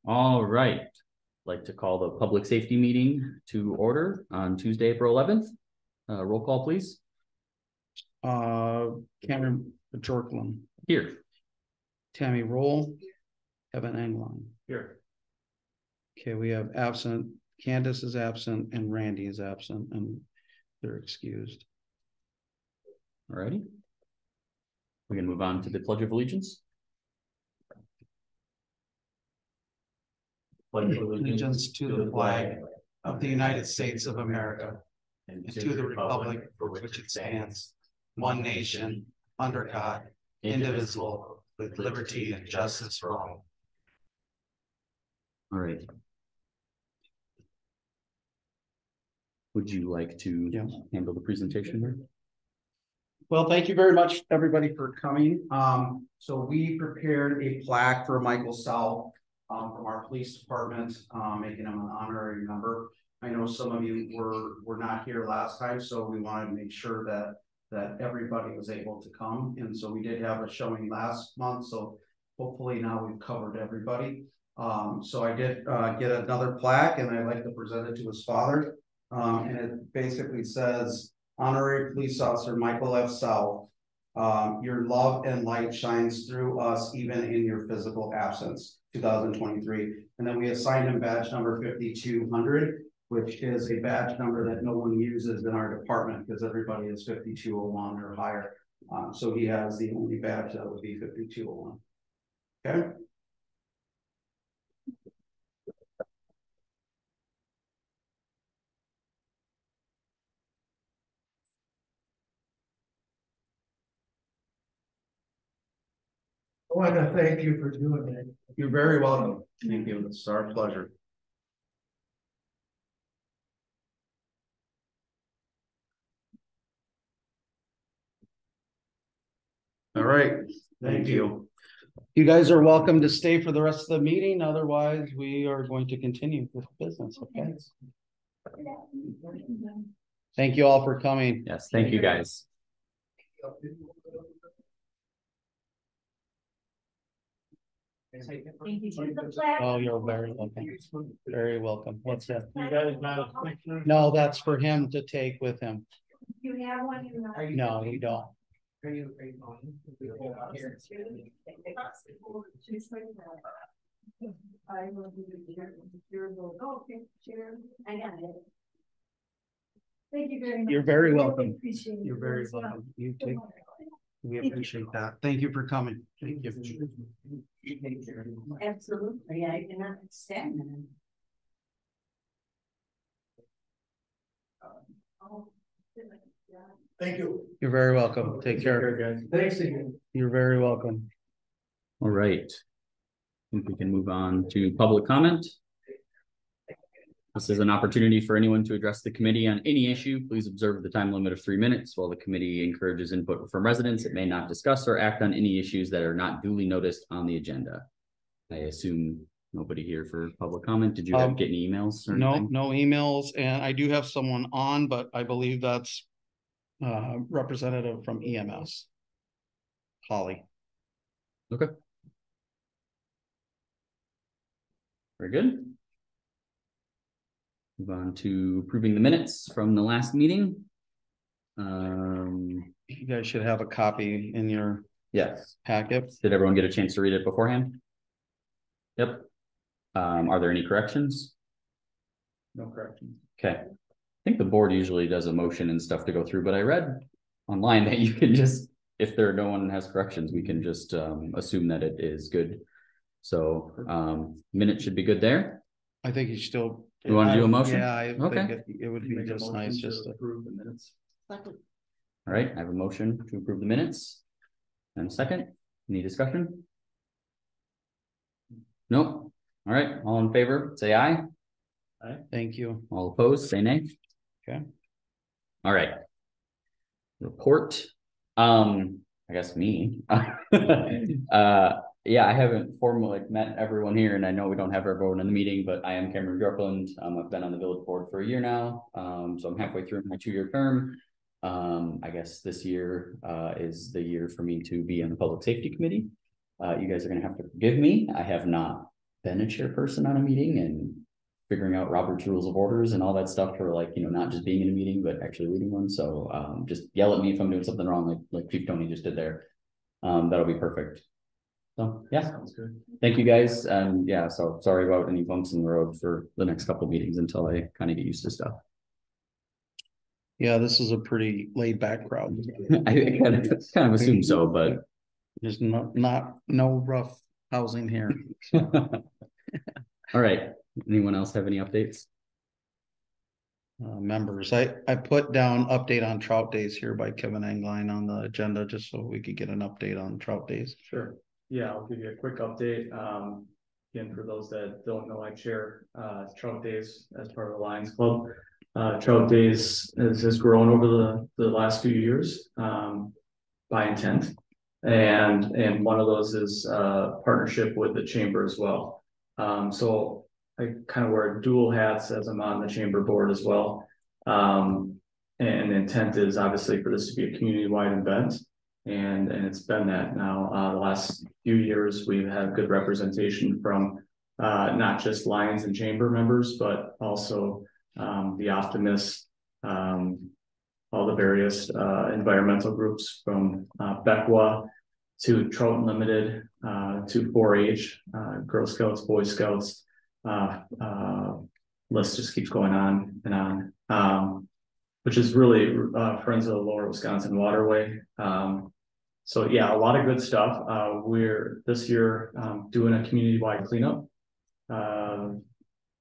All right. I'd like to call the public safety meeting to order on Tuesday, April 11th. Roll call, please. Cameron Jorklin. Here. Tammy Roll. Evan Englund. Here. Okay, we have absent. Candace is absent and Randy is absent and they're excused. All righty. We can move on to the Pledge of Allegiance. Pledge of allegiance to the flag of the United States of America and to the republic for which it stands, one nation, under God, indivisible, with liberty and justice for all. All right. Would you like to handle the presentation here? Well, thank you very much, everybody, for coming. So we prepared a plaque for Michael South from our police department, making him an honorary member. I know some of you were not here last time, so we wanted to make sure that everybody was able to come. And so we did have a showing last month, so hopefully now we've covered everybody. So I did get another plaque, and I'd like to present it to his father. And it basically says, Honorary Police Officer Michael F. South, your love and light shines through us even in your physical absence, 2023. And then we assigned him badge number 5200, which is a badge number that no one uses in our department because everybody is 5201 or higher. So he has the only badge that would be 5201. Okay. I want to thank you for doing it. You're very welcome. Thank you. It's our pleasure. All right. Thank you. You guys are welcome to stay for the rest of the meeting. Otherwise, we are going to continue with business. Okay. Thank you all for coming. Yes, thank you guys. Oh, you're very welcome. Very welcome. What's that? You guys not a picture? No, that's for him to take with him. Do you have one? No, you don't. Are you I will be here. Okay, sure. I got it. Thank you very much. You're very welcome. Appreciate it. You're very welcome. You too. We appreciate that. Thank you for coming. Thank you. Absolutely. I can understand that. Thank you. You're very welcome. Take care, guys. Thanks again. You're very welcome. All right. I think we can move on to public comment. This is an opportunity for anyone to address the committee on any issue. Please observe the time limit of 3 minutes. While the committee encourages input from residents, it may not discuss or act on any issues that are not duly noticed on the agenda. I assume nobody here for public comment. Did you get any emails? Or anything? No emails. And I do have someone on, but I believe that's representative from EMS. Holly. Okay. Very good. Move on to approving the minutes from the last meeting. You guys should have a copy in your packet. Did everyone get a chance to read it beforehand? Yep. Are there any corrections? No corrections. Okay. I think the board usually does a motion and stuff to go through, but I read online that you can just, if no one has corrections, we can just assume that it is good. So minute should be good there. I think you still. You want to do a motion? Yeah, I think it would be just nice just to approve the minutes. All right, I have a motion to approve the minutes. And a second. Any discussion? Nope. All right, all in favor, say aye. Aye. Thank you. All opposed, say nay. Okay. All right. Report. I guess me. Yeah, I haven't formally met everyone here, and I know we don't have everyone in the meeting, but I am Cameron Jorkland. I've been on the village board for a year now, so I'm halfway through my 2-year term. I guess this year is the year for me to be on the public safety committee. You guys are gonna have to forgive me. I have not been a chairperson on a meeting and figuring out Robert's Rules of Orders and all that stuff for like, not just being in a meeting, but actually leading one. So just yell at me if I'm doing something wrong, like Chief Tony just did there. That'll be perfect. So yeah, Sounds good. thank you guys. And yeah, so sorry about any bumps in the road for the next couple of meetings until I kind of get used to stuff. Yeah, this is a pretty laid back crowd. I kind of assume so, but There's no rough housing here. all right. Anyone else have any updates? Members, I put down update on trout days here by Kevin Engline on the agenda, just so we could get an update on trout days. Sure. Yeah, I'll give you a quick update. Again, for those that don't know, I chair Trout Days as part of the Lions Club. Trout Days has grown over the last few years by intent. And one of those is partnership with the chamber as well. So I kind of wear dual hats as I'm on the chamber board as well. And intent is obviously for this to be a community-wide event. And it's been that now. The last few years, we've had good representation from not just Lions and chamber members, but also the Optimists, all the various environmental groups from BECWA to Trout Unlimited to 4-H, Girl Scouts, Boy Scouts. List just keeps going on and on, which is really Friends of the Lower Wisconsin Waterway. So yeah, a lot of good stuff. We're this year doing a community-wide cleanup the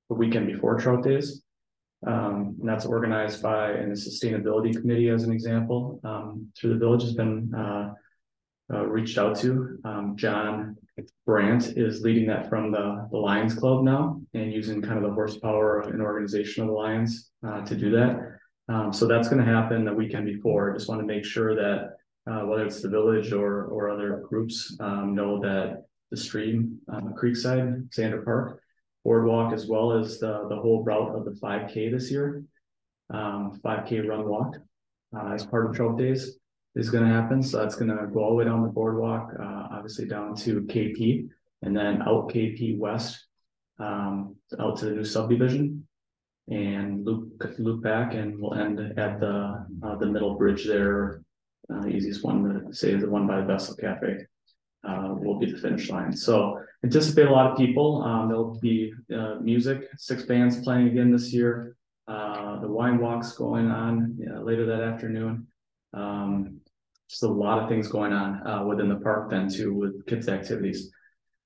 weekend before Trout Days. And that's organized by the Sustainability Committee, as an example, through the village has been reached out to. John Brandt is leading that from the Lions Club now and using kind of the horsepower and organization of the Lions to do that. So that's going to happen the weekend before. Just want to make sure that whether it's the village or other groups know that the stream, Creekside, Sander Park, boardwalk, as well as the whole route of the 5K this year, 5K run walk as part of Trout Days is going to happen. So that's going to go all the way down the boardwalk, obviously down to KP and then out KP West, out to the new subdivision and loop back, and we'll end at the middle bridge there. The easiest one to say is the one by the Vessel Cafe will be the finish line. So anticipate a lot of people. There'll be music, 6 bands playing again this year. The wine walk's going on later that afternoon. Just a lot of things going on within the park then too, with kids activities.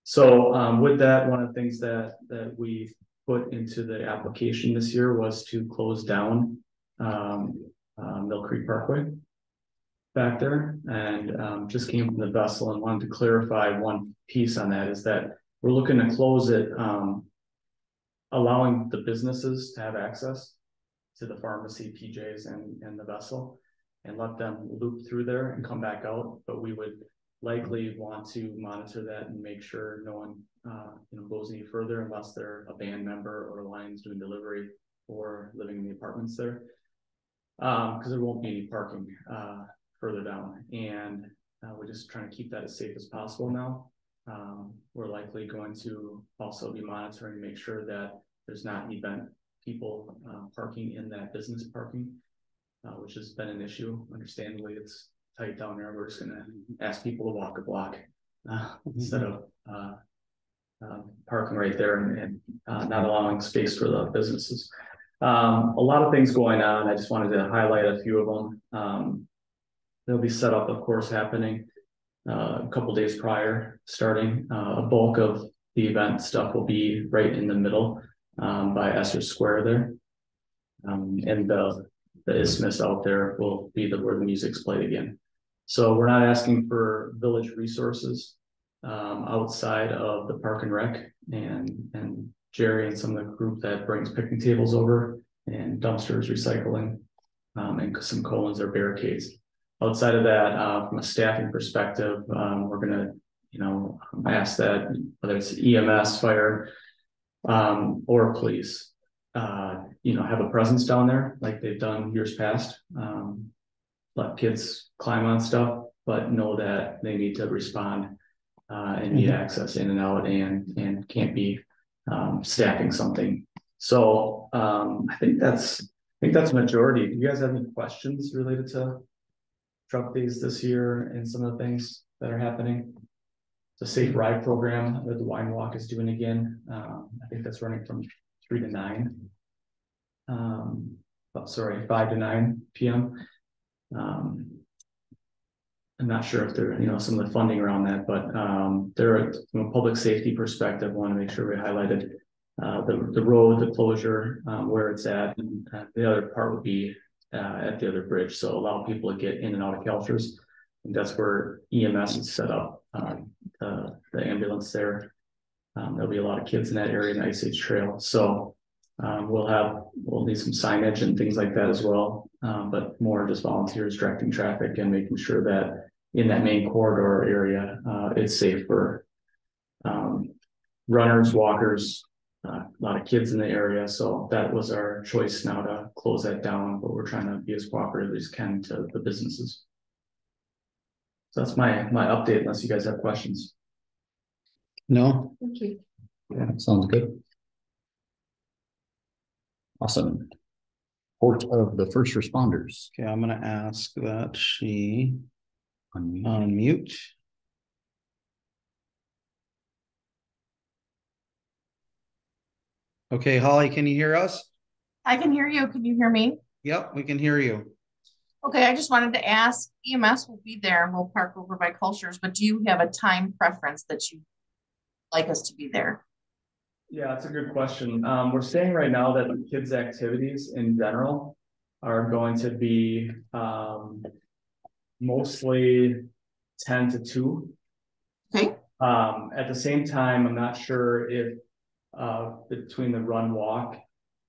So with that, one of the things that we put into the application this year was to close down Mill Creek Parkway back there, and just came from the Vessel and wanted to clarify one piece on that, is that we're looking to close it, allowing the businesses to have access to the pharmacy, PJs and the Vessel, and let them loop through there and come back out. But we would likely want to monitor that and make sure no one goes any further unless they're a band member or a Lions doing delivery or living in the apartments there, because there won't be any parking further down, and we're just trying to keep that as safe as possible now. We're likely going to also be monitoring to make sure that there's not event people parking in that business parking, which has been an issue. Understandably, it's tight down there. We're just going to ask people to walk a block instead of parking right there and not allowing space for the businesses. A lot of things going on. I just wanted to highlight a few of them. They'll be set up, of course, happening a couple days prior, starting. A bulk of the event stuff will be right in the middle by Esser Square there. And the isthmus out there will be where the music's played again. So we're not asking for village resources outside of the Park and Rec and Jerry and some of the group that brings picnic tables over and dumpsters, recycling, and some colons or barricades. Outside of that, from a staffing perspective, we're going to, ask that whether it's EMS, fire, or police, have a presence down there like they've done years past. Let kids climb on stuff, but know that they need to respond and need access in and out and can't be stacking something. So I think that's a majority. Do you guys have any questions related to truck days this year and some of the things that are happening? The safe ride program that the Wine Walk is doing again. I think that's running from 3 to 9. 5 to 9 p.m. I'm not sure if there, some of the funding around that, but there, from a public safety perspective, I want to make sure we highlighted the road, the closure, where it's at, and the other part would be at the other bridge. So allow people to get in and out of Kelchers. And that's where EMS is set up, the ambulance there. There'll be a lot of kids in that area, in Ice Age Trail. So we'll need some signage and things like that as well. But more just volunteers directing traffic and making sure that in that main corridor area, it's safe for runners, walkers, a lot of kids in the area. So that was our choice now to close that down, but we're trying to be as cooperative as can to the businesses. So that's my update, unless you guys have questions. No. Thank you. Yeah, sounds good. Awesome. Report of the first responders. Okay, I'm gonna ask that she Unmute. unmute. Okay, Holly, can you hear us? I can hear you. Can you hear me? Yep, we can hear you. Okay, I just wanted to ask, EMS will be there and we'll park over by Cultures, but do you have a time preference that you like us to be there? Yeah, that's a good question. We're saying right now that the kids' activities in general are going to be mostly 10 to 2. Okay. At the same time, I'm not sure if between the run walk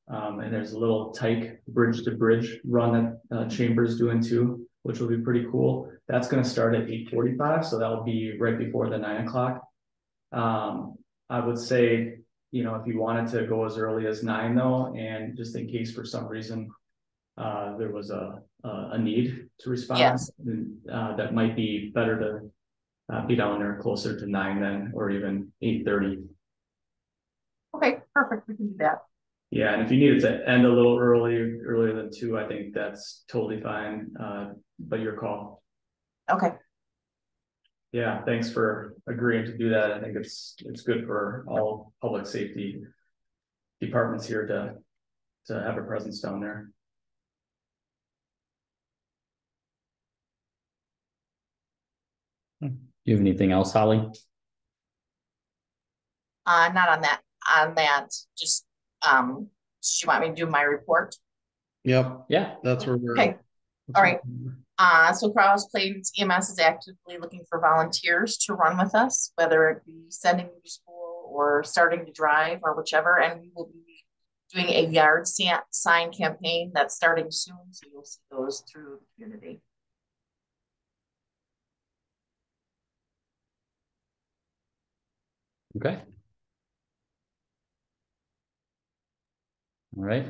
and there's a little Tyke bridge to bridge run that Chambers doing too, which will be pretty cool. That's going to start at 8:45, so that'll be right before the 9 o'clock. I would say, if you wanted to go as early as 9 though, and just in case for some reason there was a need to respond, Yes. then that might be better to be down there closer to 9 then, or even 8:30. Okay, perfect. We can do that. Yeah, and if you needed to end a little earlier than 2, I think that's totally fine. But your call. Okay. Yeah, thanks for agreeing to do that. I think it's good for all public safety departments here to have a presence down there. Do you have anything else, Holly? Not on that. On that, just do you want me to do my report? Yep, Yeah. that's where we're. Okay. All right. So Cross Plains EMS is actively looking for volunteers to run with us, whether it be sending you to school or starting to drive or whichever. And we will be doing a yard sign campaign that's starting soon. So you'll see those through the community. Okay. All right.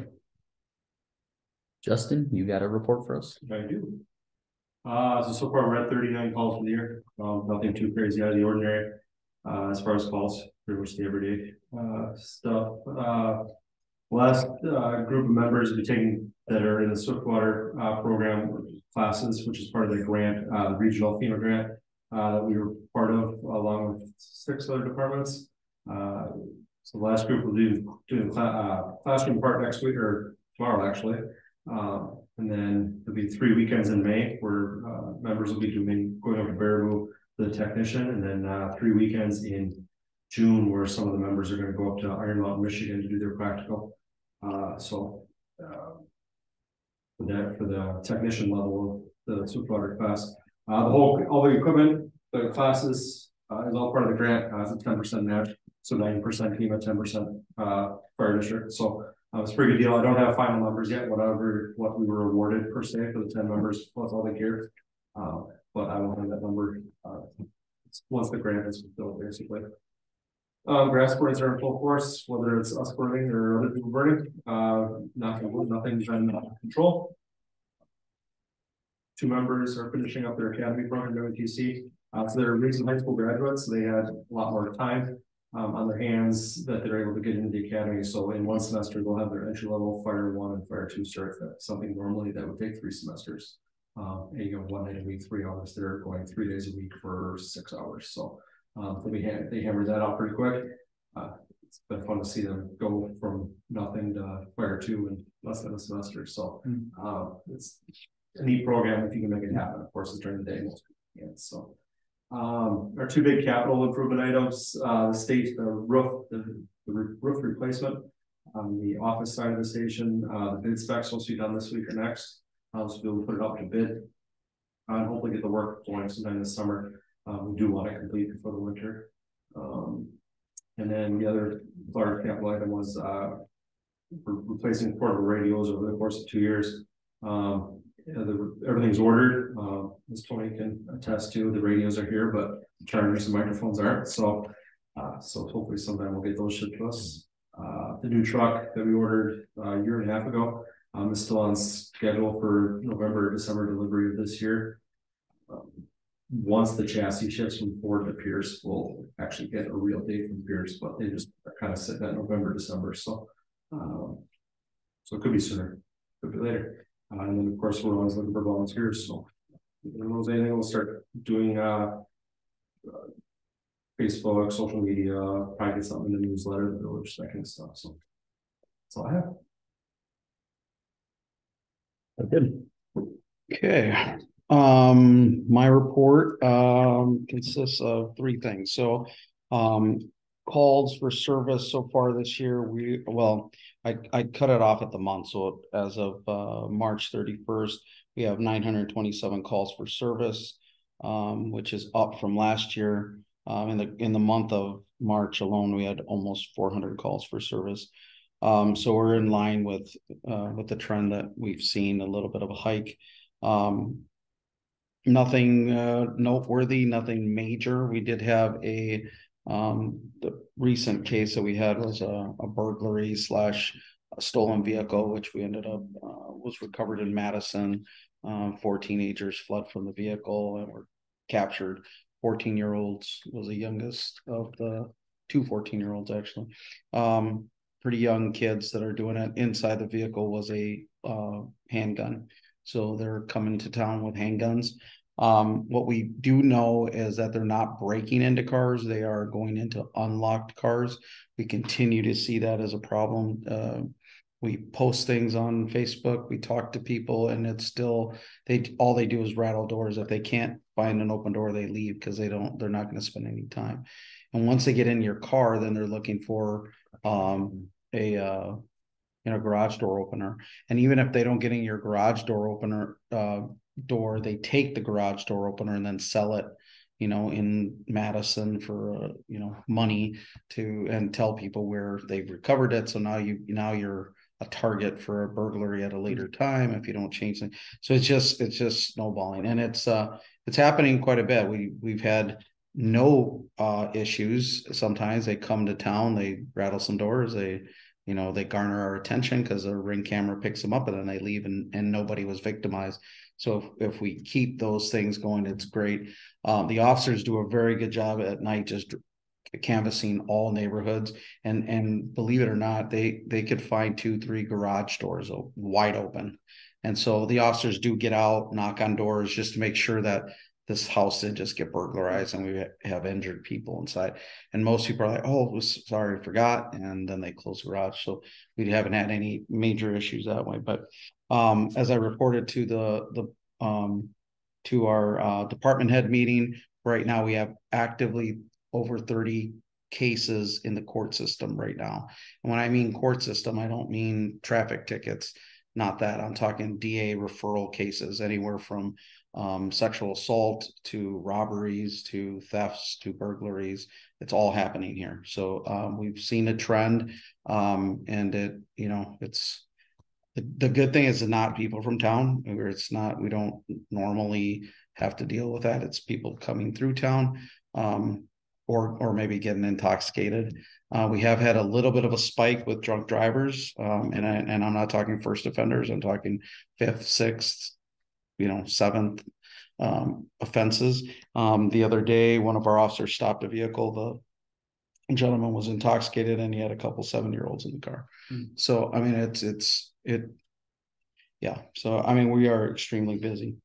Justin, you got a report for us? I do. So far we're at 39 calls for the year. Nothing too crazy out of the ordinary. As far as calls, pretty much the everyday stuff. Last group of members will be taking that are in the Swiftwater program classes, which is part of the grant, the regional FEMA grant that we were part of, along with 6 other departments. So the last group will do the classroom part next week, or tomorrow actually. And then there'll be 3 weekends in May where members will be going over to Baraboo, the technician, and then 3 weekends in June where some of the members are going to go up to Iron Mountain, Michigan to do their practical. For the technician level of the Swiftwater class, all the equipment, the classes is all part of the grant. It's a 10% match, so 90% FEMA, 10% fire district. So it's a pretty good deal. I don't have final numbers yet, what we were awarded per se for the 10 members plus all the gear. But I will have that number once the grant is fulfilled, basically. Grass burns are in full force, whether it's us burning or other people burning. Nothing's under control. 2 members are finishing up their academy program at WTC. So they're recent high school graduates, so they had a lot more time on their hands that they're able to get into the academy. So in one semester, they'll have their entry level Fire 1 and Fire 2 cert. That's something normally that would take 3 semesters. And you go 1 night a week, 3 hours. They're going 3 days a week for 6 hours. So they hammered that out pretty quick. It's been fun to see them go from nothing to Fire 2 in less than a semester. So it's a neat program if you can make it happen. Of course, it's during the day. So our 2 big capital improvement items, the roof replacement on the office side of the station. The bid specs supposed to be done this week or next. So we'll put it up to bid and hopefully get the work going sometime this summer. We do want to complete before the winter. And then the other large capital item was replacing portable radios over the course of 2 years. Everything's ordered. As Tony can attest to, the radios are here, but the chargers and microphones aren't. So hopefully sometime we'll get those shipped to us. The new truck that we ordered a year and a half ago is still on schedule for November, December delivery of this year. Once the chassis ships from Ford to Pierce, we'll actually get a real date from Pierce, but they just are kind of sitting at November, December. So it could be sooner, could be later. And then of course we're always looking for volunteers. So if there's anything, we'll start doing Facebook, social media, probably get something in the newsletter, the village, that kind of stuff. So that's all I have. Good. Okay. My report consists of 3 things. So calls for service so far this year, I cut it off at the month. So as of March 31st, we have 927 calls for service, which is up from last year. In the month of March alone, we had almost 400 calls for service. So we're in line with the trend that we've seen, a little bit of a hike. Nothing noteworthy, nothing major. We did have the recent case that we had was a burglary / a stolen vehicle, which we ended up was recovered in Madison. 4 teenagers fled from the vehicle and were captured. 14-year-olds was the youngest of the 2 14-year-olds actually. Pretty young kids that are doing it. Inside the vehicle was a handgun. So they're coming to town with handguns. What we do know is that they're not breaking into cars. They are going into unlocked cars. We continue to see that as a problem. We post things on Facebook. We talk to people, and it's still, all they do is rattle doors. If they can't find an open door, they leave because they're not going to spend any time. And once they get in your car, then they're looking for a garage door opener. And even if they don't get in your garage door opener they take the garage door opener and then sell it, in Madison for money and tell people where they've recovered it. So now you're a target for a burglary at a later time if you don't change it. So it's just snowballing, and it's happening quite a bit. We've had no issues. Sometimes they come to town, they rattle some doors, they garner our attention because a Ring camera picks them up, and then they leave and nobody was victimized. So if we keep those things going, it's great. The officers do a very good job at night, just canvassing all neighborhoods, and believe it or not, they could find 2-3 garage doors wide open. And so the officers do get out, knock on doors just to make sure that this house didn't just get burglarized and we have injured people inside. And most people are like, oh, sorry, forgot. And then they close the garage. So we haven't had any major issues that way. But as I reported to to our department head meeting, right now we have actively over 30 cases in the court system right now. And when I mean court system, I don't mean traffic tickets, not that. I'm talking DA referral cases, anywhere from sexual assault to robberies to thefts to burglaries. It's all happening here. So we've seen a trend, and it's the good thing is it's not people from town, or we don't normally have to deal with that. It's people coming through town, or maybe getting intoxicated. We have had a little bit of a spike with drunk drivers, and I'm not talking first offenders. I'm talking 5th, 6th, 7th. offenses. The other day, one of our officers stopped a vehicle. The gentleman was intoxicated and he had a couple 7-year-olds in the car. So, I mean, yeah. So, I mean, we are extremely busy.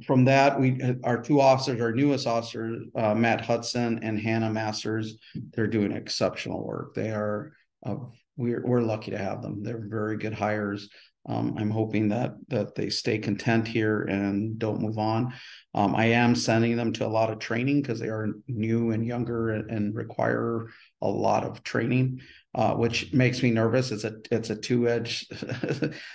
From that, our two officers, our newest officers, Matt Hudson and Hannah Masters, they're doing exceptional work. They are, we're lucky to have them. They're very good hires. I'm hoping that they stay content here and don't move on. I am sending them to a lot of training because they are new and younger and require a lot of training, which makes me nervous. It's a two-edged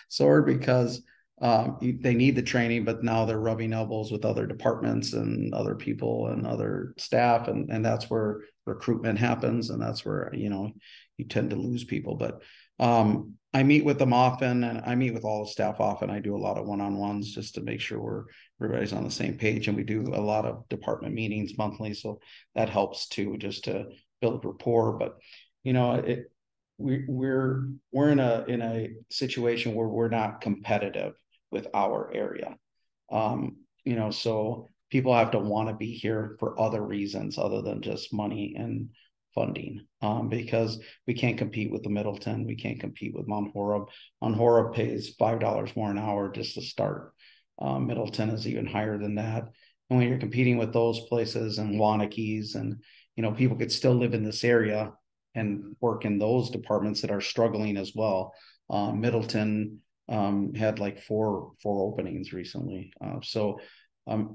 sword because they need the training, but now they're rubbing elbows with other departments and other people and other staff, and that's where recruitment happens, and that's where you tend to lose people. But I meet with them often, and I meet with all the staff often. I do a lot of one-on-ones just to make sure everybody's on the same page, and we do a lot of department meetings monthly, so that helps too, just to build rapport. But we're in a situation where we're not competitive with our area. So people have to want to be here for other reasons other than just money and funding, because we can't compete with the Middleton. We can't compete with Mount Horeb. Mount Horeb pays $5 more an hour just to start. Middleton is even higher than that. And when you're competing with those places and Waunakes, and people could still live in this area and work in those departments that are struggling as well. Middleton had like four openings recently. And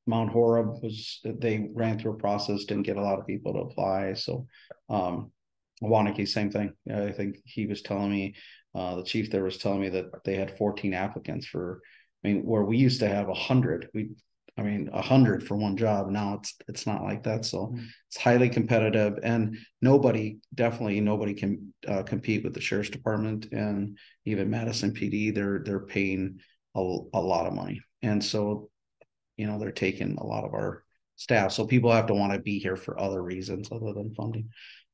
Mount Horeb they ran through a process, didn't get a lot of people to apply. So Waunakee, same thing. I think he was telling me, the chief there was telling me that they had 14 applicants where we used to have 100. 100 for one job. Now it's not like that. So it's highly competitive, and nobody can compete with the sheriff's department and even Madison PD. They're paying a lot of money, and so they're taking a lot of our staff. So people have to want to be here for other reasons other than funding.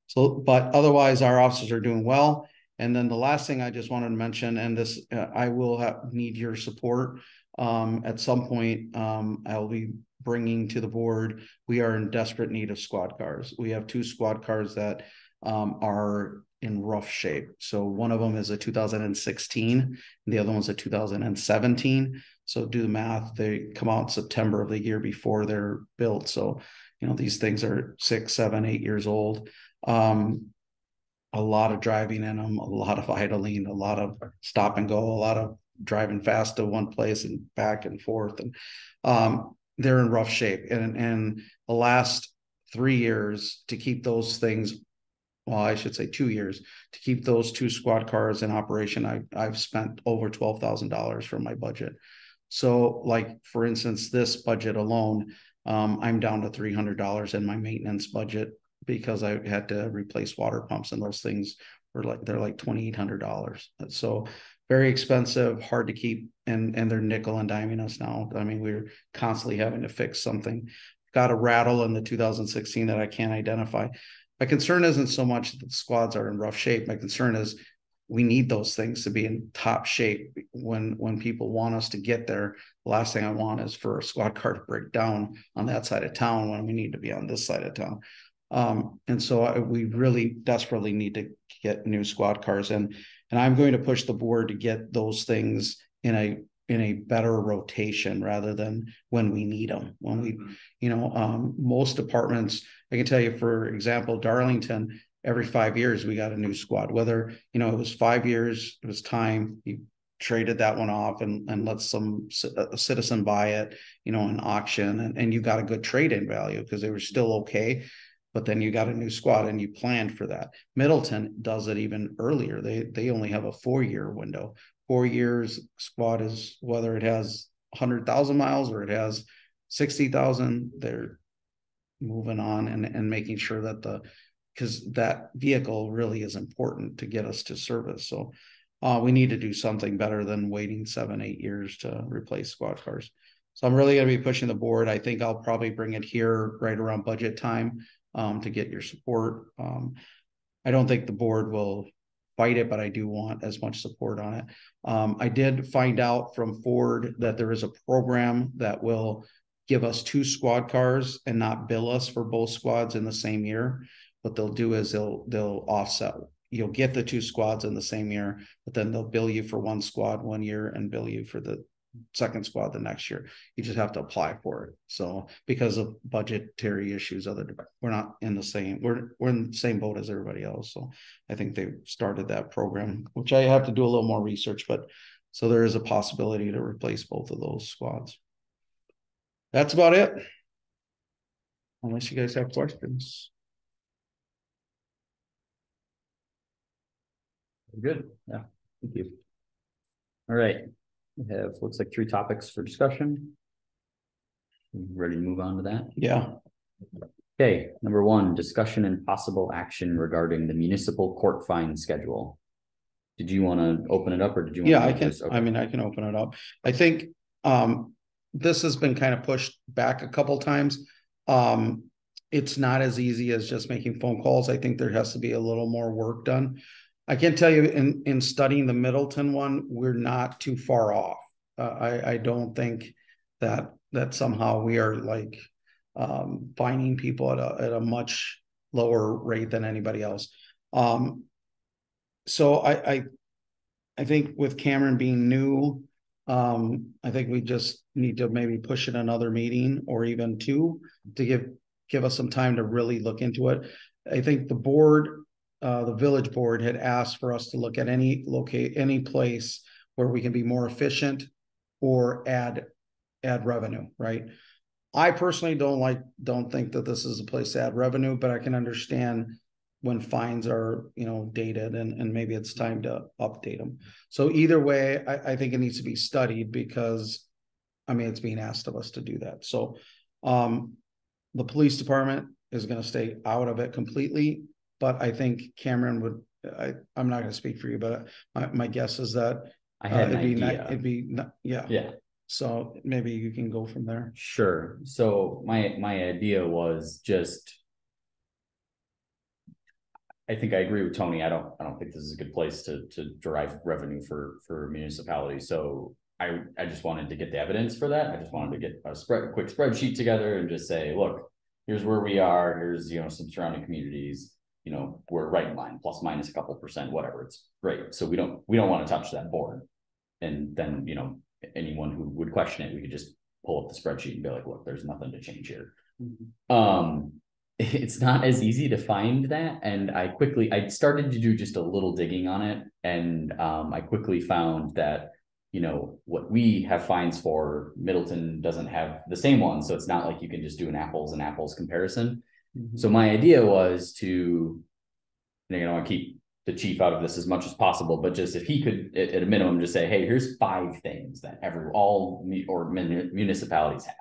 So, but otherwise, our officers are doing well. And then the last thing I just wanted to mention, and this I will need your support. At some point, I'll be bringing to the board, we are in desperate need of squad cars. We have 2 squad cars that are in rough shape. So one of them is a 2016, and the other one's a 2017. So do the math, they come out in September of the year before they're built. So, these things are 6, 7, 8 years old. A lot of driving in them, a lot of idling, a lot of stop and go, a lot of driving fast to one place and back and forth. And they're in rough shape. And the last 3 years to keep those things, well, I should say 2 years, to keep those 2 squad cars in operation, I've spent over $12,000 from my budget. So like, for instance, this budget alone, I'm down to $300 in my maintenance budget because I had to replace water pumps, and those things they're like $2,800. So very expensive, hard to keep, and they're nickel and diming us now. We're constantly having to fix something. Got a rattle in the 2016 that I can't identify. My concern isn't so much that the squads are in rough shape. My concern is we need those things to be in top shape when people want us to get there. The last thing I want is for a squad car to break down on that side of town when we need to be on this side of town. And so we really desperately need to get new squad cars, and I'm going to push the board to get those things in a better rotation rather than when we need them. When we, most departments, I can tell you, for example, Darlington, every 5 years we got a new squad. Whether it was 5 years, it was time. You traded that one off and let a citizen buy it, in auction, and you got a good trade-in value because they were still okay. But then you got a new squad and you planned for that. Middleton does it even earlier. They only have a 4-year window. 4 years squad is, whether it has 100,000 miles or it has 60,000, they're moving on and making sure that because that vehicle really is important to get us to service. So we need to do something better than waiting 7, 8 years to replace squad cars. So I'm really going to be pushing the board. I think I'll probably bring it here right around budget time to get your support. I don't think the board will fight it, but I do want as much support on it. I did find out from Ford that there is a program that will give us 2 squad cars and not bill us for both squads in the same year. What they'll do is they'll offset. You'll get the 2 squads in the same year, but then they'll bill you for 1 squad 1 year and bill you for the second squad the next year. You just have to apply for it. So because of budgetary issues, we're not in the same, we're in the same boat as everybody else. So I think they started that program, which I have to do a little more research, but so there is a possibility to replace both of those squads. That's about it. Unless you guys have questions. Good. Yeah. Thank you. All right. We have, looks like 3 topics for discussion. Ready to move on to that? Yeah. Okay. Number 1, discussion and possible action regarding the municipal court fine schedule. Did you want to open it up or did you want Yeah, to I can. Okay. I mean, I can open it up. I think this has been kind of pushed back a couple times. It's not as easy as just making phone calls. I think there has to be a little more work done. I can tell you in studying the Middleton one, we're not too far off. I don't think that somehow we are like fining people at a much lower rate than anybody else. So I think with Cameron being new, I think we just need to maybe push it another meeting or even 2 to give us some time to really look into it. I think the board, the village board had asked for us to look at any place where we can be more efficient or add revenue, right? I personally don't think that this is a place to add revenue, but I can understand when fines are, dated and maybe it's time to update them. So either way, I think it needs to be studied because it's being asked of us to do that. So the police department is going to stay out of it completely. But I think Cameron would, I'm not going to speak for you, but my guess is that I had an idea. it'd be, yeah. Yeah. So maybe you can go from there. Sure. So my idea was just, I think I agree with Tony. I don't think this is a good place to derive revenue for municipalities. So I just wanted to get the evidence for that. I just wanted to get a quick spreadsheet together and just say, look, here's where we are. Here's, some surrounding communities. We're right in line, plus minus a couple percent, whatever. It's great. So we don't want to touch that board. And then, anyone who would question it, we could just pull up the spreadsheet and be like, look, there's nothing to change here. Mm-hmm. It's not as easy to find that. And I started to do just a little digging on it. And I quickly found that, what we have fines for, Middleton doesn't have the same one. So it's not like you can just do an apples and apples comparison. So my idea was to, keep the chief out of this as much as possible, but just if he could, at a minimum, just say, hey, here's 5 things that all municipalities have.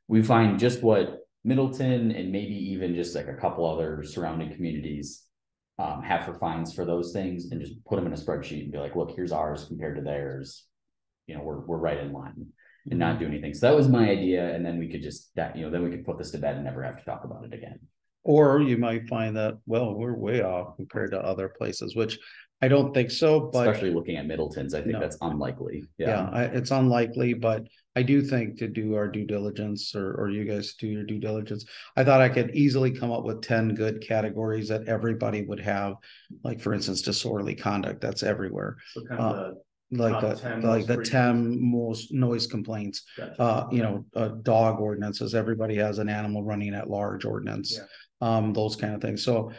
We find just what Middleton and maybe even just like a couple other surrounding communities have for fines for those things, and just put them in a spreadsheet and be like, look, here's ours compared to theirs. We're right in line. And not do anything. So that was my idea. And then we could then we could put this to bed and never have to talk about it again. Or you might find that, well, we're way off compared to other places, which I don't think so. But especially looking at Middleton's, I think that's unlikely. Yeah, it's unlikely, but I do think to do our due diligence or you guys do your due diligence. I thought I could easily come up with 10 good categories that everybody would have, like for instance, disorderly conduct. That's everywhere. So kind of the 10 most noise complaints, Gotcha. Dog ordinances. Everybody has an animal running at large ordinance, those kind of things. So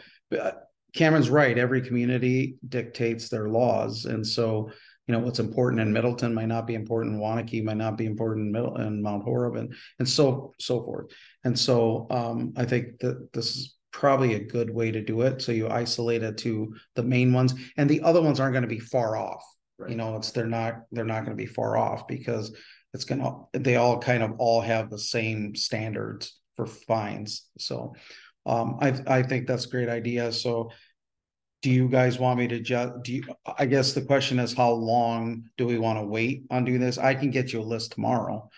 Cameron's right. Every community dictates their laws. And so, what's important in Middleton might not be important in Waunakee, might not be important in Mount Horeb and so forth. And so I think that this is probably a good way to do it. So you isolate it to the main ones, and the other ones aren't going to be far off. Right. They're not going to be far off because they all kind of have the same standards for fines. So I think that's a great idea. So do you guys want me to I guess the question is, how long do we want to wait on doing this? I can get you a list tomorrow.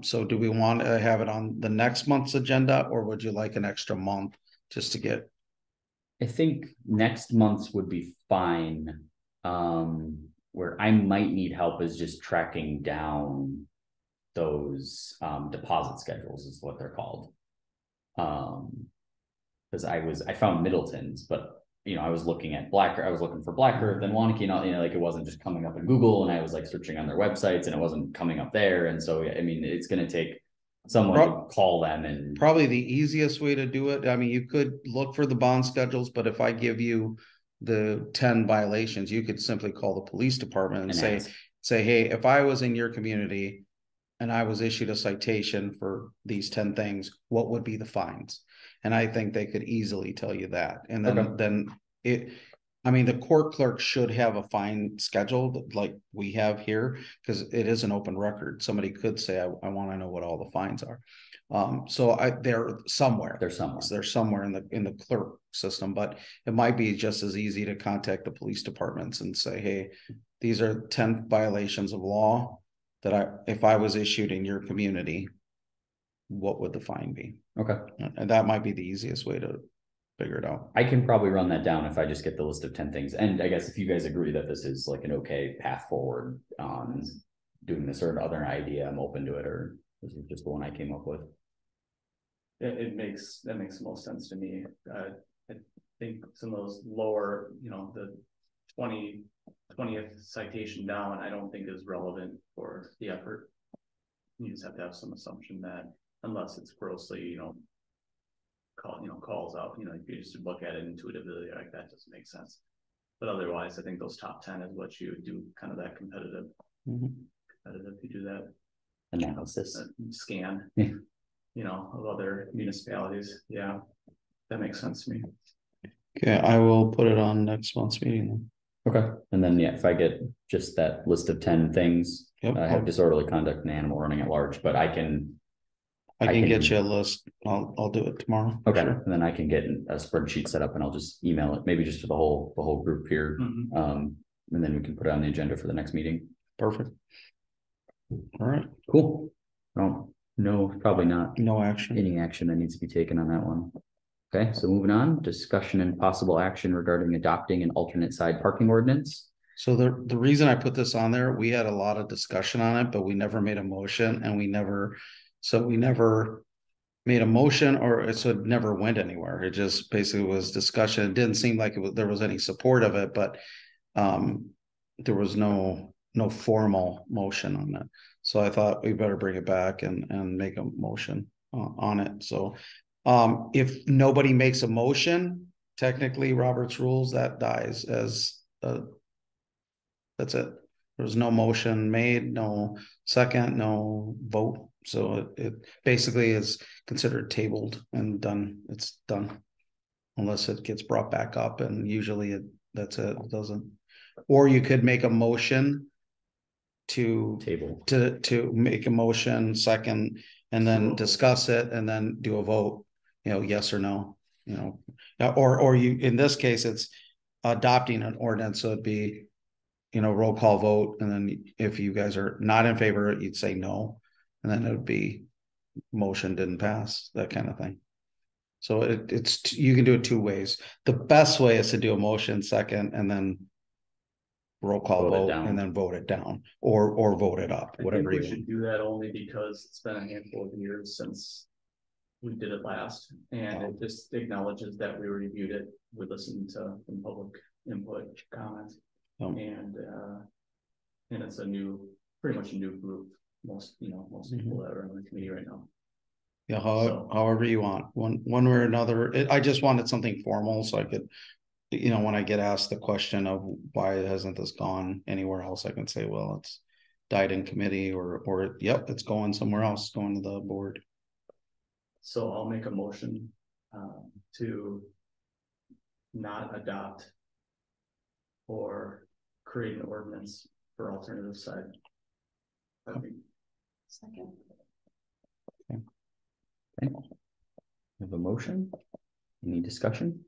So do we want to have it on the next month's agenda, or would you like an extra month just to get I think next month's would be fine. Where I might need help is just tracking down those deposit schedules is what they're called. Because I found Middleton's, but I was looking at I was looking for Black Earth and Wanakee, like it wasn't just coming up in Google, and I was like searching on their websites and it wasn't coming up there. And so I mean, it's gonna take someone to call them and Probably the easiest way to do it. I mean, you could look for the bond schedules, but if I give you the 10 violations, you could simply call the police department and say, hey, if I was in your community and I was issued a citation for these 10 things, what would be the fines? And I think they could easily tell you that. And then the court clerk should have a fine scheduled like we have here, because it is an open record. Somebody could say, I want to know what all the fines are. So they're somewhere. They're somewhere in the clerk system, but it might be just as easy to contact the police departments and say, hey, these are 10 violations of law that if I was issued in your community, what would the fine be? Okay. And that might be the easiest way to figure it out. I can probably run that down if I just get the list of 10 things. And I guess if you guys agree that this is like an okay path forward on doing this, or another idea, I'm open to it, or this is just the one I came up with. That makes the most sense to me. I think some of those lower, the 20th citation down, I don't think is relevant for the effort. You just have to have some assumption that unless it's grossly, calls out, if you just look at it intuitively, like that doesn't make sense. But otherwise, I think those top 10 is what you do, kind of that competitive. You do that analysis, scan, of other municipalities. Yeah, that makes sense to me. Okay, I will put it on next month's meeting then. Okay. And then if I get just that list of 10 things, I have disorderly conduct and animal running at large, but I can get you a list. I'll do it tomorrow. Okay. Sure. And then I can get a spreadsheet set up and I'll just email it, maybe just to the whole group here. And then we can put it on the agenda for the next meeting. Perfect. All right. Cool. No, probably not. No action. Any action that needs to be taken on that one. Okay, so moving on, discussion and possible action regarding adopting an alternate side parking ordinance. So the reason I put this on there, we had a lot of discussion on it, but we never made a motion, and we never made a motion, or so it never went anywhere. It just basically was discussion. It didn't seem like there was any support of it, but there was no formal motion on that. So I thought we better bring it back and make a motion on it. So if nobody makes a motion, technically Robert's rules, that dies as that's it. There's no motion made, no second, no vote. So it basically is considered tabled and done. It's done unless it gets brought back up, and usually that's it. It doesn't. Or you could make a motion to make a motion second, and then discuss it, and then do a vote. Yes or no. Or you, in this case, it's adopting an ordinance, so it'd be roll call vote, and then if you guys are not in favor, you'd say no, and then it would be motion didn't pass, that kind of thing. So it's you can do it two ways. The best way is to do a motion second and then roll call vote and then vote it down, or vote it up, whatever. I think we should do that only because it's been a handful of years since we did it last, and it just acknowledges that we reviewed it. We listened to the public input comments, and it's pretty much a new group. Most people that are on the committee right now. Yeah, however you want, one way or another. I just wanted something formal, so I could, when I get asked the question of why hasn't this gone anywhere else, I can say, well, it's died in committee, or yep, it's going somewhere else, going to the board. So I'll make a motion to not adopt or create an ordinance for alternative side. Second. Okay. We have a motion. Any discussion?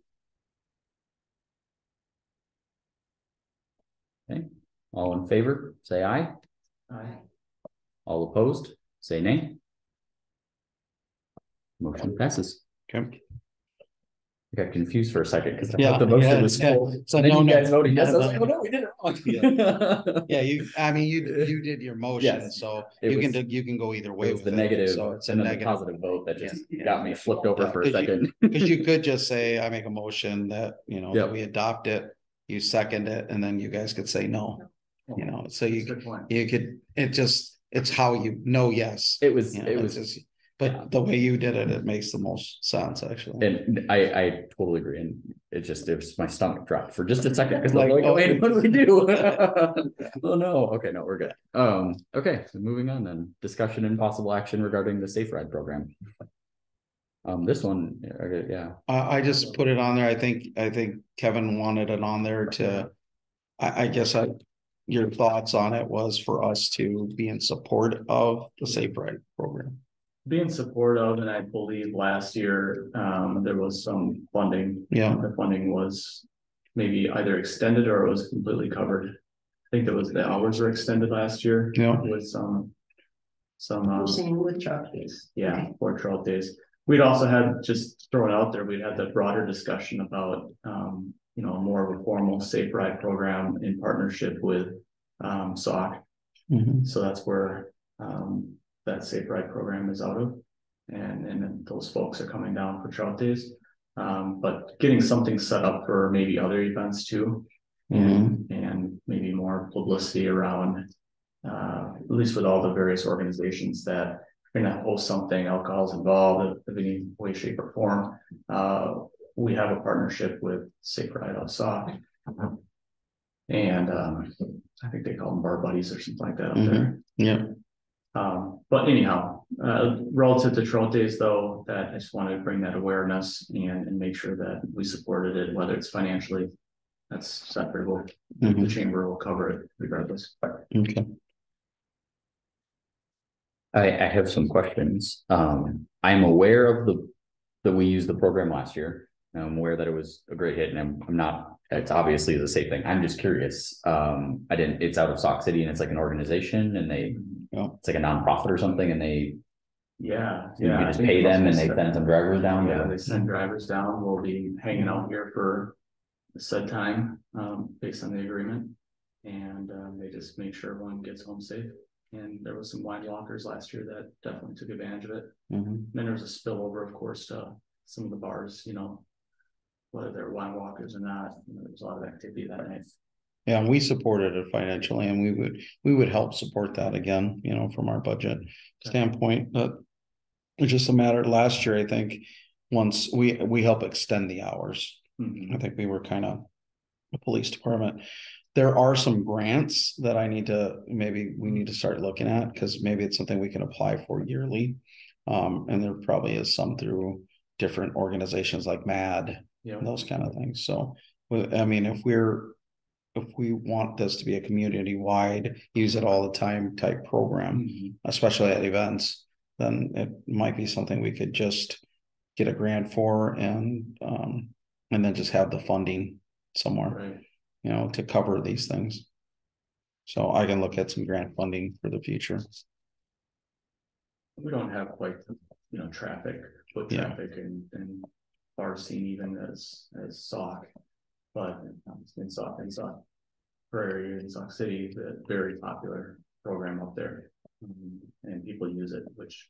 Okay. All in favor, say aye. Aye. All opposed, say nay. Motion passes. Okay. I got confused for a second because I Yeah, thought the motion yeah, was yeah. full. So And then no, you no, guys voted yes. I no, was like, no. oh no, we did it wrong. Yeah, you did your motion, Yes, so it you can, was- you can go either It way was with the it. negative So it's a and then the negative. positive vote that just Yeah, got me flipped over Yeah, for a 'cause you- second. Because you could just say, I make a motion that, you know, that Yep. we adopt it, you second it, and then you guys could say no. You know, so That's a you good point. could, it's how you know, yes. It was, You know, it it's was, just- But the way you did it, it makes the most sense, actually. and I totally agree. And it was my stomach dropped for just a second. Cause Like, like, oh, wait, what do we do? Oh, no. Okay, no, we're good. Okay, so moving on then. Discussion and possible action regarding the Safe Ride program. This one, okay, yeah. I just put it on there. I think Kevin wanted it on there to, I guess your thoughts on it was for us to be in support of the Safe Ride program. Be in support of, and I believe last year, there was some funding. Yeah. The funding was maybe either extended or it was completely covered. I think it was the hours were extended last year. Yeah. With some, You're saying with truck days. yeah, Okay. for trail days. We'd also had, just throw it out there, we'd had the broader discussion about, you know, more of a formal Safe Ride program in partnership with, SOC. Mhm. So that's where, that Safe Ride program is out of. And then those folks are coming down for trout days. But getting something set up for maybe other events too. And maybe more publicity around, at least with all the various organizations that are gonna host something, alcohol's involved in any way, shape or form. We have a partnership with Safe Ride outside. And, I think they call them Bar Buddies or something like that up there. Yeah. But anyhow, relative to trout days though, that I just wanted to bring that awareness and make sure that we supported it, whether it's financially. That's separate. The chamber will cover it regardless. Okay. I have some questions. I'm aware of that we used the program last year. I'm aware that it was a great hit and I'm not, it's obviously the safe thing. I'm just curious. It's out of Sauk City and it's like an organization and it's like a nonprofit or something and Yeah. you just pay them and they send some drivers down. Yeah, they send drivers down. We'll be hanging out here for a set time, based on the agreement. And, they just make sure everyone gets home safe. And there was some wine walkers last year that definitely took advantage of it. Then there was a spillover, of course, to some of the bars, you know, whether they're wine walkers or not, you know, there was a lot of activity that night. Yeah, and we supported it financially and we would help support that again, you know, from our budget standpoint, but it's just a matter, last year, I think, once we help extend the hours. I think we were kind of the police department. There are some grants that we need to start looking at, because maybe it's something we can apply for yearly. And there probably is some through different organizations like MAD, and those kind of things. So, I mean, if we want this to be a community-wide, use it all the time type program, especially at events, then it might be something we could just get a grant for and then just have the funding somewhere, Right. you know, to cover these things. So I can look at some grant funding for the future. We don't have quite, you know, foot traffic and bar scene even as Sauk. But in Sauk Prairie and Sauk City, the very popular program up there. And people use it, which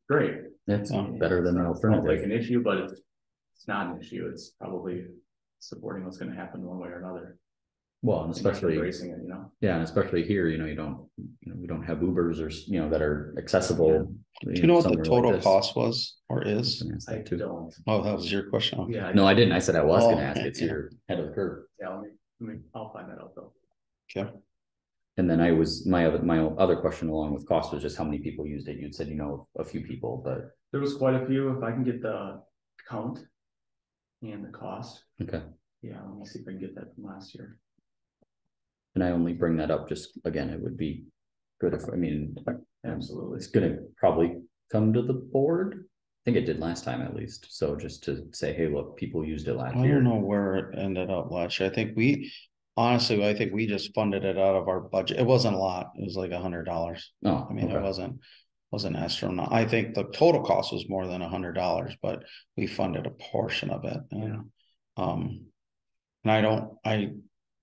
great. It's better than an It's not like alternative. an issue, but it's not an issue. It's probably supporting what's gonna happen one way or another. Well, and especially, Embracing it, you know. yeah, and especially here, you know, we don't have Ubers or, you know, that are accessible. Do you know what the somewhere like total this. cost was or is? Yes, I that too. don't. Oh, that was your question. Okay. Yeah. No, I didn't. I said I was Oh, gonna ask. It's your head of the curve. Yeah, I'll find that out though. Okay. And then my other question along with cost was just how many people used it. You'd said, you know, a few people, but There was quite a few. If I can get the count and the cost. okay. Yeah, let me see if I can get that from last year. And I only bring that up just, again, it would be good if, I mean, Absolutely. it's gonna probably come to the board. I think it did last time at least. So just to say, hey, look, people used it last I year. don't know where it ended up last year. I think we just funded it out of our budget. It wasn't a lot. It was like $100. Oh, I mean, okay. it wasn't, was an astronaut. I think the total cost was more than $100, but we funded a portion of it. And, and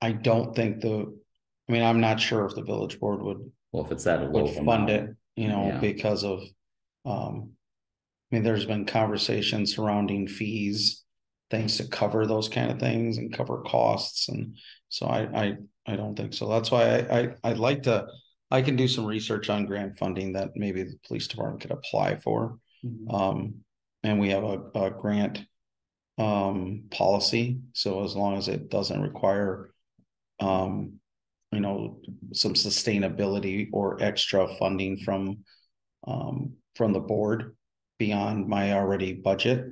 I don't think I mean, I'm not sure if the village board would Well, if it's that low fund amount, it, you know, Yeah. because of, I mean, there's been conversation surrounding fees, things to cover those kind of things and cover costs. And so I don't think so. That's why I'd like to, I can do some research on grant funding that maybe the police department could apply for. And we have a grant policy. So as long as it doesn't require, you know, some sustainability or extra funding from the board beyond my already budget,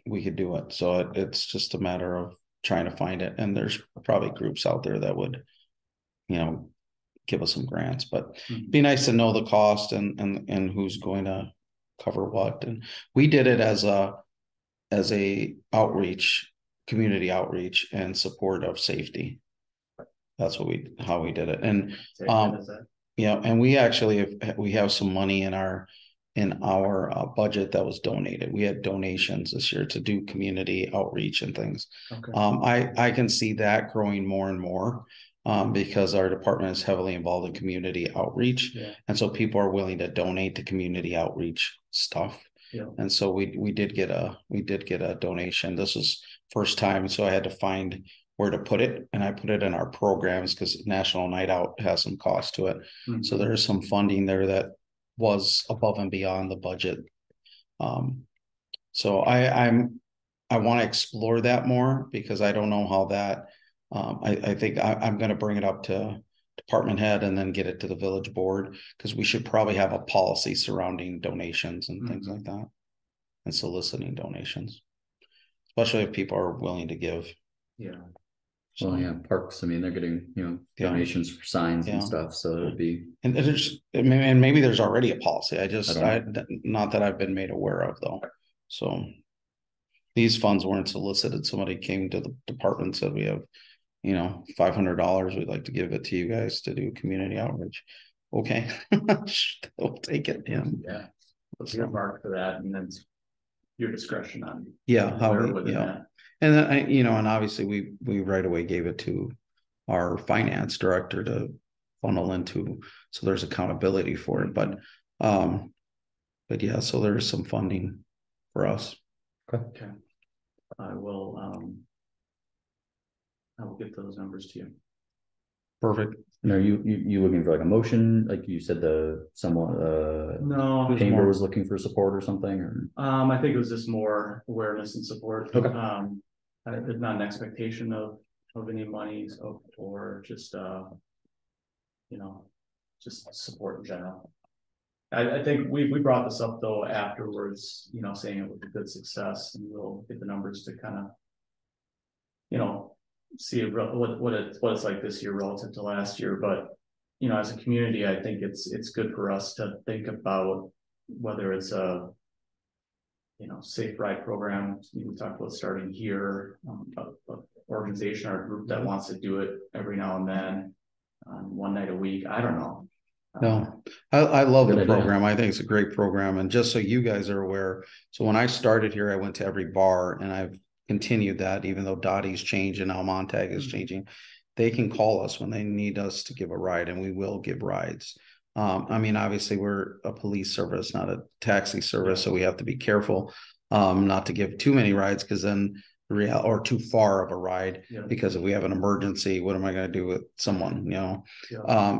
we could do it. So it's just a matter of trying to find it. And there's probably groups out there that would, you know, give us some grants, but it'd be nice to know the cost and who's going to cover what. And we did it as a outreach, community outreach and support of safety. That's how we did it. And yeah, and we actually we have some money in our budget that was donated. We had donations this year to do community outreach and things. Okay. I can see that growing more and more because our department is heavily involved in community outreach, and so people are willing to donate to community outreach stuff. And so we did get a donation. This was first time, so I had to find where to put it, and I put it in our programs because National Night Out has some cost to it. So there's some funding there that was above and beyond the budget. So I want to explore that more because I don't know how that. I think I'm going to bring it up to department head and then get it to the village board because we should probably have a policy surrounding donations and things like that, and soliciting donations, especially if people are willing to give. So parks, I mean, they're getting, you know, donations for signs and stuff, so it'd be. And maybe there's already a policy. Not that I've been made aware of though. So these funds weren't solicited. Somebody came to the department and said, we have, you know, $500. We'd like to give it to you guys to do community outreach. Okay. We'll take it. Let's earmark for that, and then your discretion on. And then you know, and obviously we right away gave it to our finance director to funnel into, so there's accountability for it. But yeah, so there's some funding for us. Okay. I will get those numbers to you. Perfect. And are you looking for like a motion, like you said, no, chamber was looking for support or something, or I think it was just more awareness and support. Okay. There's not an expectation of any monies or just you know, just support in general. I think we brought this up though afterwards, you know, saying it was a good success, and we'll get the numbers to kind of, you know, see what it's like this year relative to last year. But you know, as a community, I think it's good for us to think about whether it's a, you know, safe ride program. We talked about starting here, an organization or a group that wants to do it every now and then, one night a week. I don't know. No, I love the program. I think it's a great program. And just so you guys are aware, so when I started here, I went to every bar, and I've continued that, even though Dottie's changed and now Montag is changing. They can call us when they need us to give a ride, and we will give rides. I mean, obviously we're a police service, not a taxi service, so we have to be careful not to give too many rides, because then or too far of a ride, because if we have an emergency, what am I going to do with someone, you know?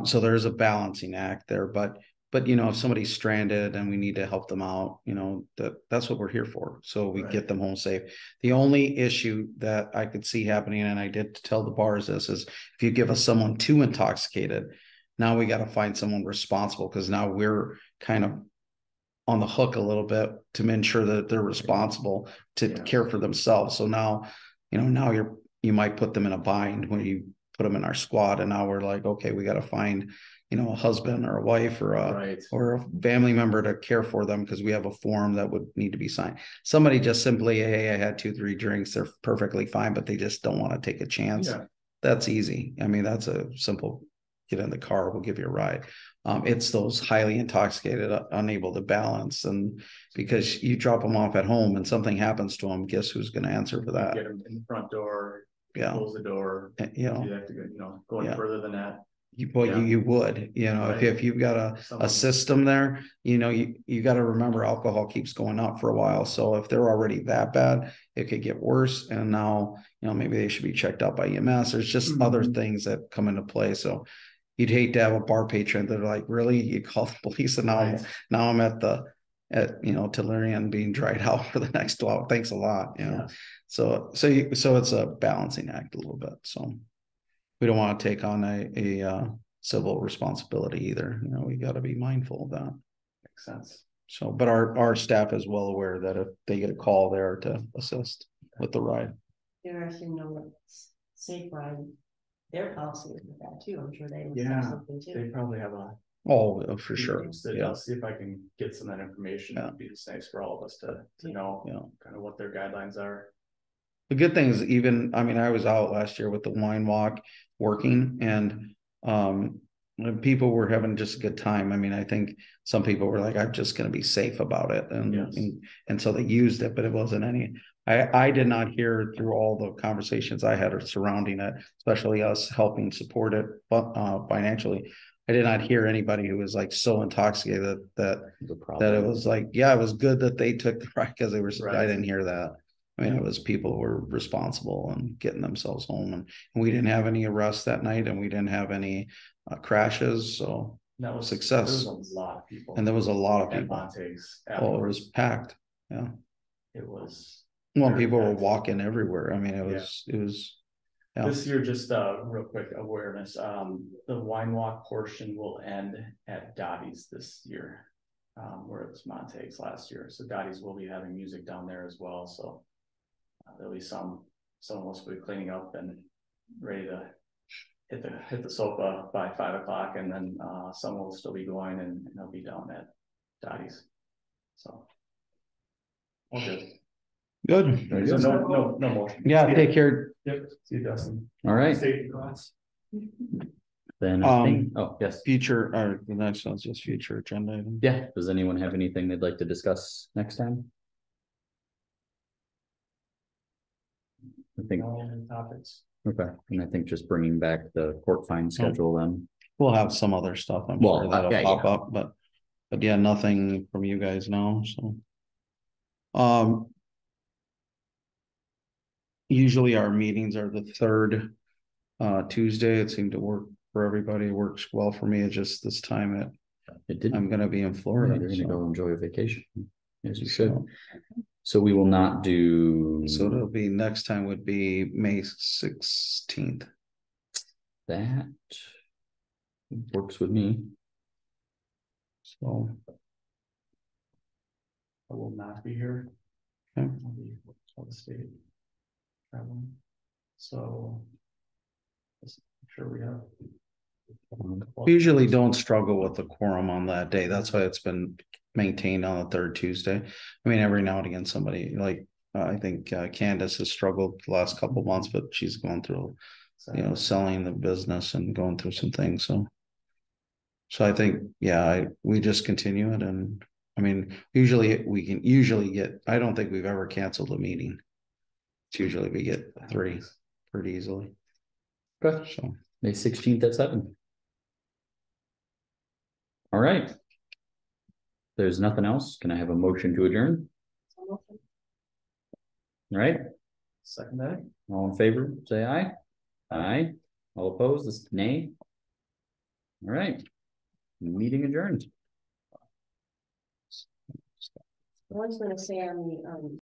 So there's a balancing act there, but you know, if somebody's stranded and we need to help them out, you know, that's what we're here for. So we get them home safe. The only issue that I could see happening, and I did tell the bars this, is if you give us someone too intoxicated, now we got to find someone responsible, because now we're kind of on the hook a little bit to ensure that they're responsible to care for themselves. So now, you know, now you might put them in a bind when you put them in our squad, and now we're like, okay, we got to find, you know, a husband or a wife or a family member to care for them, because we have a form that would need to be signed. Somebody just simply, hey, I had 2-3 drinks, they're perfectly fine, but they just don't want to take a chance. That's easy. I mean, that's a simple, get in the car, we'll give you a ride. It's those highly intoxicated, unable to balance, and because you drop them off at home and something happens to them, guess who's gonna answer for that? Get them in the front door, Yeah, close the door. you know, You have to go, going Yeah. further than that. you would, Right. if you've got a Someone- system there, you gotta remember alcohol keeps going up for a while. So if they're already that bad, it could get worse. And now, maybe they should be checked out by EMS. There's just other things that come into play. So you'd hate to have a bar patron that are like, really, you call the police, and Right. now I'm at Tellurian being dried out for the next 12. Thanks a lot. Yeah. So it's a balancing act a little bit. So we don't want to take on a civil responsibility either. We got to be mindful of that. Makes sense. So, but our staff is well aware that if they get a call there to assist with the ride. Interesting to know what's safe ride, their policy is with that too, I'm sure they. would have Yeah, something too. They probably have a. Oh, for sure. I'll see if I can get some of that information. Yeah. It'd be just nice for all of us to know kind of what their guidelines are. The good thing is I was out last year with the wine walk working, and people were having just a good time. I think some people were like, I'm just going to be safe about it. And so they used it, but it wasn't I did not hear through all the conversations I had surrounding it, especially us helping support it financially. I did not hear anybody who was like so intoxicated that it was like, yeah, it was good that they took the ride because they were, I didn't hear that. It was people who were responsible and getting themselves home, and we didn't have any arrests that night, and we didn't have any crashes. So that was success. There was a lot of people, and there was a lot of at people. Montague's. Oh, it was packed. Yeah, it was. Well, people were walking everywhere. It was. Yeah. This year, just real quick awareness. The wine walk portion will end at Dottie's this year, where it was Montague's last year. So Dottie's will be having music down there as well. So there'll be some of us will be cleaning up and ready to hit the sofa by 5 o'clock, and then some will still be going, and they'll be down at Dottie's. So all good. Good. So no motion. Yeah, take care. Yep. See you, Dustin. All right. Safety class. Then I think, yes. Future, or the next one's just future agenda item. Yeah. Does anyone have anything they'd like to discuss next time? I think, Topics. okay. And I think just bringing back the court fine schedule then. We'll have some other stuff. I'm Well, sure that'll yeah, pop up, but yeah, nothing from you guys now. So, usually our meetings are the third Tuesday. It seemed to work for everybody. It works well for me. It's just this time It didn't. I'm going to be in Florida. You're gonna go enjoy a vacation. As you So- should. So we will not do. So it'll be next time would be May 16th. That works with me. So I will not be here. Okay. I'll be out of state traveling. So I'm sure we have. we usually don't struggle with the quorum on that day. That's why it's been maintained on the third Tuesday. Every now and again, somebody like I think Candace has struggled the last couple of months, but she's going through, selling the business and going through some things. So I think, we just continue it. And usually we can get, I don't think we've ever canceled a meeting. It's usually we get 3 pretty easily. Okay. So May 16th at 7. All right. There's nothing else. Can I have a motion to adjourn? All right. Second that. All in favor, say aye. Aye. All opposed, this nay. All right. Meeting adjourned. I was gonna say on the